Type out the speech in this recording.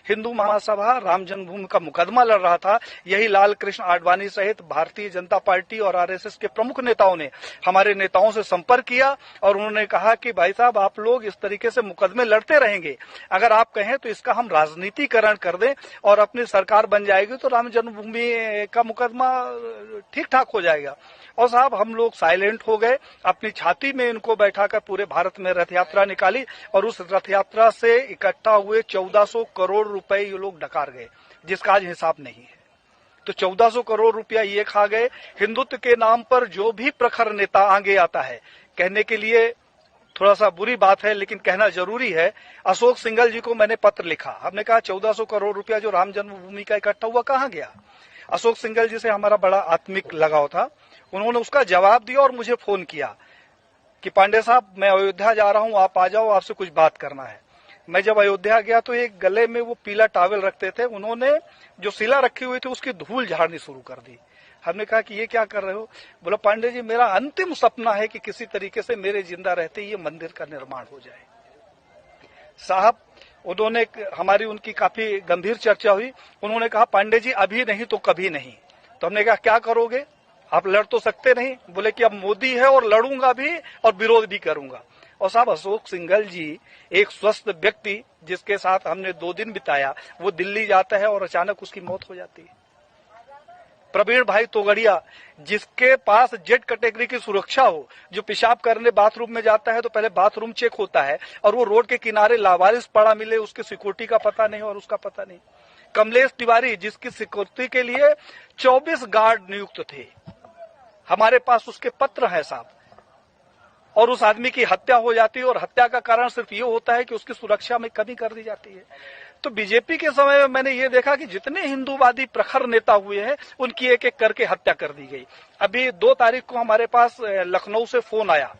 हिंदू महासभा राम जन्मभूमि का मुकदमा लड़ रहा था। यही लाल कृष्ण आडवाणी सहित भारतीय जनता पार्टी और आरएसएस के प्रमुख नेताओं ने हमारे नेताओं से संपर्क किया और उन्होंने कहा कि भाई साहब, आप लोग इस तरीके से मुकदमे लड़ते रहेंगे, अगर आप कहें तो इसका हम राजनीतिकरण कर दें और अपनी सरकार बन जाएगी तो राम जन्मभूमि का मुकदमा ठीक ठाक हो जाएगा। और साहब, हम लोग साइलेंट हो गए, अपनी छाती में इनको बैठाकर पूरे भारत में रथ यात्रा निकाली और उस रथ यात्रा से इकट्ठा हुए 1400 करोड़ रुपए ये लोग डकार गए, जिसका आज हिसाब नहीं है। तो 1400 करोड़ रुपया ये खा गए। हिंदुत्व के नाम पर जो भी प्रखर नेता आगे आता है, कहने के लिए थोड़ा सा बुरी बात है लेकिन कहना जरूरी है, अशोक सिंघल जी को मैंने पत्र लिखा। हमने कहा 1400 करोड़ रुपया जो राम जन्मभूमि का इकट्ठा हुआ कहां गया। अशोक सिंघल जी से हमारा बड़ा आत्मिक लगाव था। उन्होंने उसका जवाब दिया और मुझे फोन किया कि पांडे साहब, मैं अयोध्या जा रहा हूं, आप आ जाओ, आपसे कुछ बात करना है। मैं जब अयोध्या गया तो एक गले में वो पीला टॉवेल रखते थे, उन्होंने जो शिला रखी हुई थी उसकी धूल झाड़नी शुरू कर दी। हमने कहा कि ये क्या कर रहे हो। बोला, पांडे जी, मेरा अंतिम सपना है कि किसी तरीके से मेरे जिंदा रहते ये मंदिर का निर्माण हो जाए। साहब, उन्होंने हमारी उनकी काफी गंभीर चर्चा हुई। उन्होंने कहा, पांडे जी, अभी नहीं तो कभी नहीं। तो हमने कहा, क्या करोगे, आप लड़ तो सकते नहीं। बोले कि अब मोदी है और लड़ूंगा भी और विरोध भी करूंगा। और साहब, अशोक सिंघल जी एक स्वस्थ व्यक्ति जिसके साथ हमने 2 दिन बिताया, वो दिल्ली जाता है और अचानक उसकी मौत हो जाती है। प्रवीण भाई तोगड़िया, जिसके पास जेड कैटेगरी की सुरक्षा हो, जो पेशाब करने बाथरूम में जाता है तो पहले बाथरूम चेक होता है और वो रोड के किनारे लावारिस पड़ा मिले, उसकी सिक्योरिटी का पता नहीं और उसका पता नहीं। कमलेश तिवारी, जिसकी सिक्योरिटी के लिए 24 गार्ड नियुक्त थे, हमारे पास उसके पत्र है साहब, और उस आदमी की हत्या हो जाती है और हत्या का कारण सिर्फ ये होता है कि उसकी सुरक्षा में कमी कर दी जाती है। तो बीजेपी के समय में मैंने ये देखा कि जितने हिंदूवादी प्रखर नेता हुए हैं उनकी एक एक करके हत्या कर दी गई। अभी 2 तारीख को हमारे पास लखनऊ से फोन आया